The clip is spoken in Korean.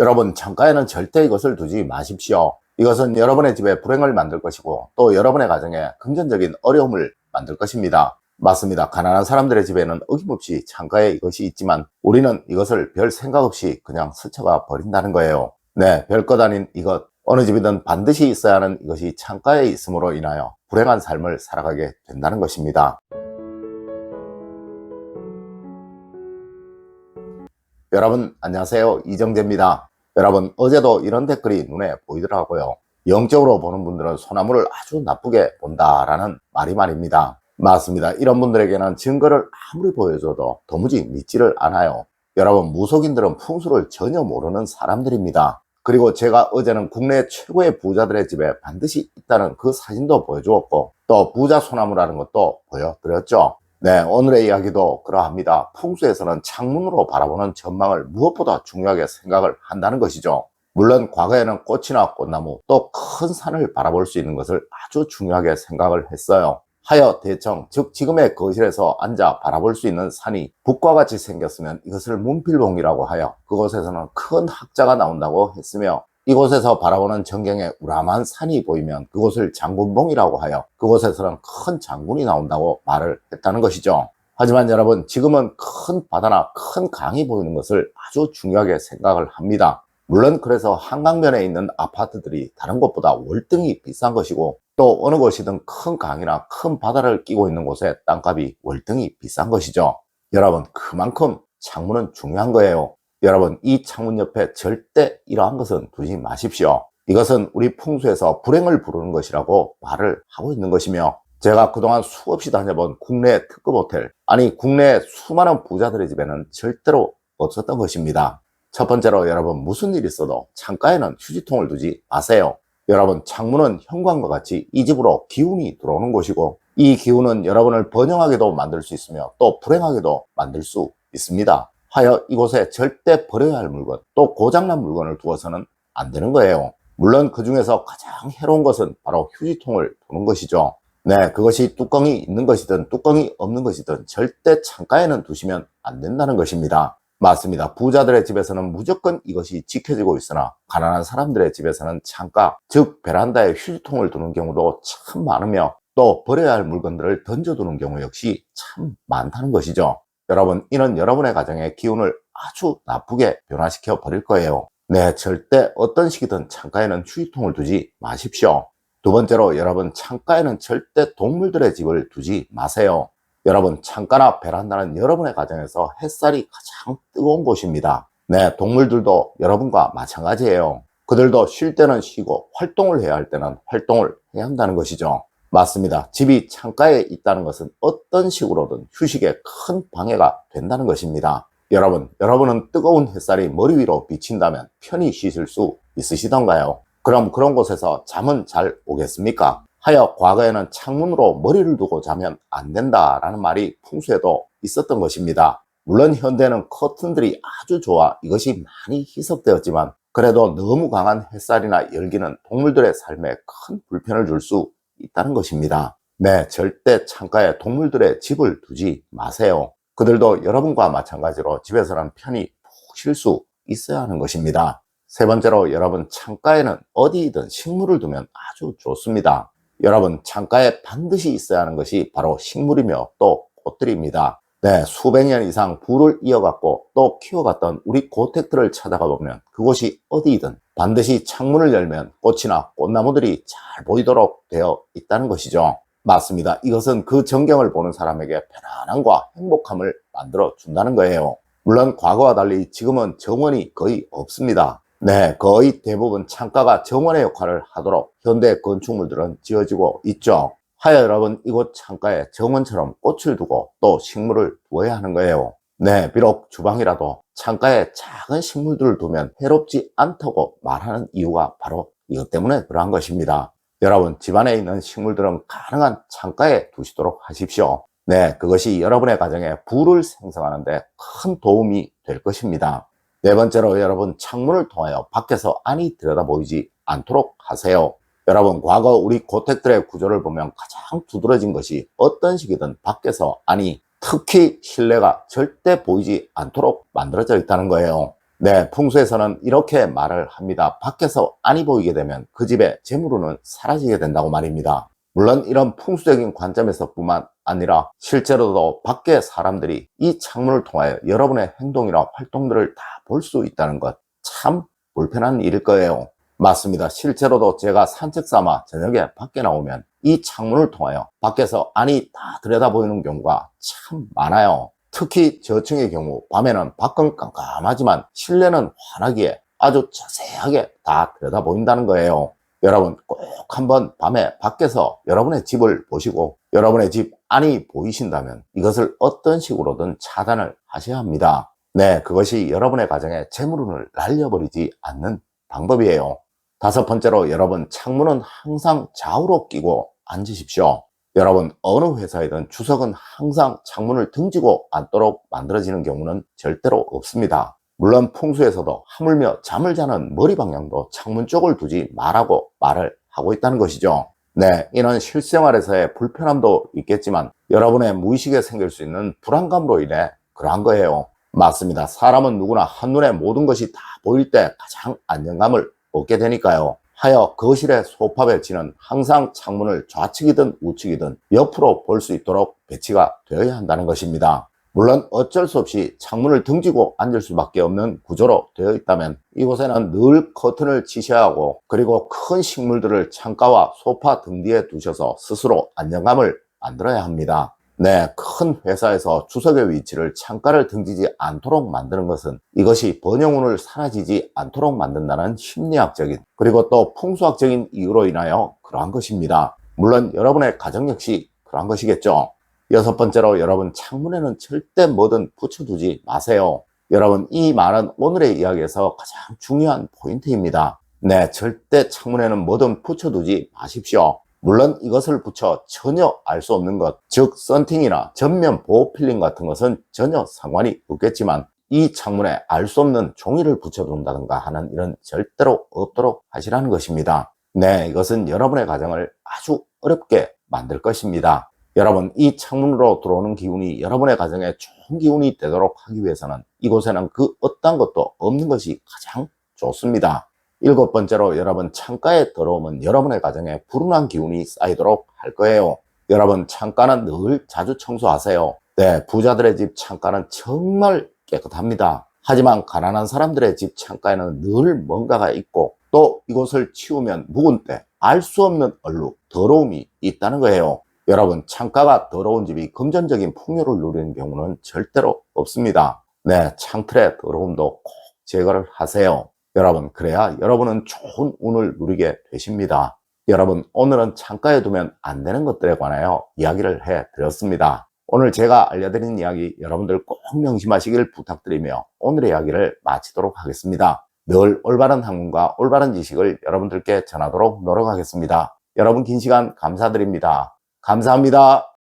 여러분, 창가에는 절대 이것을 두지 마십시오. 이것은 여러분의 집에 불행을 만들 것이고 또 여러분의 가정에 금전적인 어려움을 만들 것입니다. 맞습니다. 가난한 사람들의 집에는 어김없이 창가에 이것이 있지만 우리는 이것을 별 생각 없이 그냥 스쳐가 버린다는 거예요. 네, 별것 아닌 이것, 어느 집이든 반드시 있어야 하는 이것이 창가에 있음으로 인하여 불행한 삶을 살아가게 된다는 것입니다. 여러분 안녕하세요, 이정재입니다. 여러분, 어제도 이런 댓글이 눈에 보이더라고요. 영적으로 보는 분들은 소나무를 아주 나쁘게 본다라는 말입니다. 맞습니다. 이런 분들에게는 증거를 아무리 보여줘도 도무지 믿지를 않아요. 여러분, 무속인들은 풍수를 전혀 모르는 사람들입니다. 그리고 제가 어제는 국내 최고의 부자들의 집에 반드시 있다는 그 사진도 보여주었고 또 부자 소나무라는 것도 보여드렸죠. 네, 오늘의 이야기도 그러합니다. 풍수에서는 창문으로 바라보는 전망을 무엇보다 중요하게 생각을 한다는 것이죠. 물론 과거에는 꽃이나 꽃나무 또 큰 산을 바라볼 수 있는 것을 아주 중요하게 생각을 했어요. 하여 대청, 즉 지금의 거실에서 앉아 바라볼 수 있는 산이 북과 같이 생겼으면 이것을 문필봉이라고 하여 그곳에서는 큰 학자가 나온다고 했으며, 이곳에서 바라보는 전경에 우람한 산이 보이면 그곳을 장군봉이라고 하여 그곳에서는 큰 장군이 나온다고 말을 했다는 것이죠. 하지만 여러분, 지금은 큰 바다나 큰 강이 보이는 것을 아주 중요하게 생각을 합니다. 물론 그래서 한강변에 있는 아파트들이 다른 곳보다 월등히 비싼 것이고 또 어느 곳이든 큰 강이나 큰 바다를 끼고 있는 곳에 땅값이 월등히 비싼 것이죠. 여러분, 그만큼 창문은 중요한 거예요. 여러분, 이 창문 옆에 절대 이러한 것은 두지 마십시오. 이것은 우리 풍수에서 불행을 부르는 것이라고 말을 하고 있는 것이며, 제가 그동안 수없이 다녀본 국내 특급 호텔, 아니 국내 수많은 부자들의 집에는 절대로 없었던 것입니다. 첫 번째로 여러분, 무슨 일이 있어도 창가에는 휴지통을 두지 마세요. 여러분, 창문은 현관과 같이 이 집으로 기운이 들어오는 곳이고 이 기운은 여러분을 번영하게도 만들 수 있으며 또 불행하게도 만들 수 있습니다. 하여 이곳에 절대 버려야 할 물건, 또 고장난 물건을 두어서는 안 되는 거예요. 물론 그 중에서 가장 해로운 것은 바로 휴지통을 두는 것이죠. 네, 그것이 뚜껑이 있는 것이든 뚜껑이 없는 것이든 절대 창가에는 두시면 안 된다는 것입니다. 맞습니다. 부자들의 집에서는 무조건 이것이 지켜지고 있으나 가난한 사람들의 집에서는 창가, 즉 베란다에 휴지통을 두는 경우도 참 많으며 또 버려야 할 물건들을 던져두는 경우 역시 참 많다는 것이죠. 여러분, 이는 여러분의 가정의 기운을 아주 나쁘게 변화시켜 버릴 거예요. 네, 절대 어떤 시기든 창가에는 휴지통을 두지 마십시오. 두 번째로 여러분, 창가에는 절대 동물들의 집을 두지 마세요. 여러분, 창가나 베란다는 여러분의 가정에서 햇살이 가장 뜨거운 곳입니다. 네, 동물들도 여러분과 마찬가지예요. 그들도 쉴 때는 쉬고 활동을 해야 할 때는 활동을 해야 한다는 것이죠. 맞습니다. 집이 창가에 있다는 것은 어떤 식으로든 휴식에 큰 방해가 된다는 것입니다. 여러분은 뜨거운 햇살이 머리 위로 비친다면 편히 쉬실 수 있으시던가요? 그럼 그런 곳에서 잠은 잘 오겠습니까? 하여 과거에는 창문으로 머리를 두고 자면 안 된다라는 말이 풍수에도 있었던 것입니다. 물론 현대는 커튼들이 아주 좋아 이것이 많이 희석되었지만 그래도 너무 강한 햇살이나 열기는 동물들의 삶에 큰 불편을 줄 수 있다는 것입니다. 네, 절대 창가에 동물들의 집을 두지 마세요. 그들도 여러분과 마찬가지로 집에서는 편히 푹 쉴 수 있어야 하는 것입니다. 세 번째로 여러분, 창가에는 어디든 식물을 두면 아주 좋습니다. 여러분, 창가에 반드시 있어야 하는 것이 바로 식물이며 또 꽃들입니다. 네, 수백 년 이상 부를 이어갔고 또 키워갔던 우리 고택들을 찾아가 보면 그곳이 어디이든 반드시 창문을 열면 꽃이나 꽃나무들이 잘 보이도록 되어 있다는 것이죠. 맞습니다. 이것은 그 전경을 보는 사람에게 편안함과 행복함을 만들어 준다는 거예요. 물론 과거와 달리 지금은 정원이 거의 없습니다. 네, 거의 대부분 창가가 정원의 역할을 하도록 현대 건축물들은 지어지고 있죠. 하여 여러분, 이곳 창가에 정원처럼 꽃을 두고 또 식물을 두어야 하는 거예요. 네, 비록 주방이라도 창가에 작은 식물들을 두면 해롭지 않다고 말하는 이유가 바로 이것 때문에 그러한 것입니다. 여러분, 집안에 있는 식물들은 가능한 창가에 두시도록 하십시오. 네, 그것이 여러분의 가정에 부를 생성하는 데 큰 도움이 될 것입니다. 네 번째로 여러분, 창문을 통하여 밖에서 안이 들여다보이지 않도록 하세요. 여러분, 과거 우리 고택들의 구조를 보면 가장 두드러진 것이 어떤 식이든 밖에서 안이, 특히 실내가 절대 보이지 않도록 만들어져 있다는 거예요. 네, 풍수에서는 이렇게 말을 합니다. 밖에서 안이 보이게 되면 그 집의 재물운은 사라지게 된다고 말입니다. 물론 이런 풍수적인 관점에서뿐만 아니라 실제로도 밖에 사람들이 이 창문을 통하여 여러분의 행동이나 활동들을 다 볼 수 있다는 것, 참 불편한 일일 거예요. 맞습니다. 실제로도 제가 산책 삼아 저녁에 밖에 나오면 이 창문을 통하여 밖에서 안이 다 들여다보이는 경우가 참 많아요. 특히 저층의 경우 밤에는 밖은 깜깜하지만 실내는 환하기에 아주 자세하게 다 들여다보인다는 거예요. 여러분 꼭 한번 밤에 밖에서 여러분의 집을 보시고 여러분의 집 안이 보이신다면 이것을 어떤 식으로든 차단을 하셔야 합니다. 네, 그것이 여러분의 가정에 재물운을 날려버리지 않는 방법이에요. 다섯 번째로 여러분 창문은 항상 좌우로 끼고 앉으십시오. 여러분 어느 회사이든 주석은 항상 창문을 등지고 앉도록 만들어지는 경우는 절대로 없습니다. 물론 풍수에서도 하물며 잠을 자는 머리 방향도 창문 쪽을 두지 말라고 말을 하고 있다는 것이죠. 네, 이는 실생활에서의 불편함도 있겠지만 여러분의 무의식에 생길 수 있는 불안감으로 인해 그러한 거예요. 맞습니다. 사람은 누구나 한눈에 모든 것이 다 보일 때 가장 안정감을 얻게 되니까요. 하여 거실의 소파 배치는 항상 창문을 좌측이든 우측이든 옆으로 볼 수 있도록 배치가 되어야 한다는 것입니다. 물론 어쩔 수 없이 창문을 등지고 앉을 수밖에 없는 구조로 되어 있다면 이곳에는 늘 커튼을 치셔야 하고 그리고 큰 식물들을 창가와 소파 등 뒤에 두셔서 스스로 안정감을 만들어야 합니다. 네, 큰 회사에서 주석의 위치를 창가를 등지지 않도록 만드는 것은 이것이 번영운을 사라지지 않도록 만든다는 심리학적인 그리고 또 풍수학적인 이유로 인하여 그러한 것입니다. 물론 여러분의 가정 역시 그러한 것이겠죠. 여섯 번째로 여러분 창문에는 절대 뭐든 붙여두지 마세요. 여러분 이 말은 오늘의 이야기에서 가장 중요한 포인트입니다. 네, 절대 창문에는 뭐든 붙여두지 마십시오. 물론 이것을 붙여 전혀 알 수 없는 것, 즉 썬팅이나 전면 보호 필름 같은 것은 전혀 상관이 없겠지만 이 창문에 알 수 없는 종이를 붙여둔다든가 하는 일은 절대로 없도록 하시라는 것입니다. 네, 이것은 여러분의 가정을 아주 어렵게 만들 것입니다. 여러분 이 창문으로 들어오는 기운이 여러분의 가정에 좋은 기운이 되도록 하기 위해서는 이곳에는 그 어떤 것도 없는 것이 가장 좋습니다. 일곱 번째로 여러분 창가에 들어오면 여러분의 가정에 불운한 기운이 쌓이도록 할 거예요. 여러분 창가는 늘 자주 청소하세요. 네, 부자들의 집 창가는 정말 깨끗합니다. 하지만 가난한 사람들의 집 창가에는 늘 뭔가가 있고 또 이곳을 치우면 묵은 때 알 수 없는 얼룩, 더러움이 있다는 거예요. 여러분 창가가 더러운 집이 금전적인 풍요를 누리는 경우는 절대로 없습니다. 네, 창틀의 더러움도 꼭 제거를 하세요. 여러분 그래야 여러분은 좋은 운을 누리게 되십니다. 여러분 오늘은 창가에 두면 안 되는 것들에 관하여 이야기를 해 드렸습니다. 오늘 제가 알려드린 이야기 여러분들 꼭 명심하시길 부탁드리며 오늘의 이야기를 마치도록 하겠습니다. 늘 올바른 학문과 올바른 지식을 여러분들께 전하도록 노력하겠습니다. 여러분 긴 시간 감사드립니다. 감사합니다.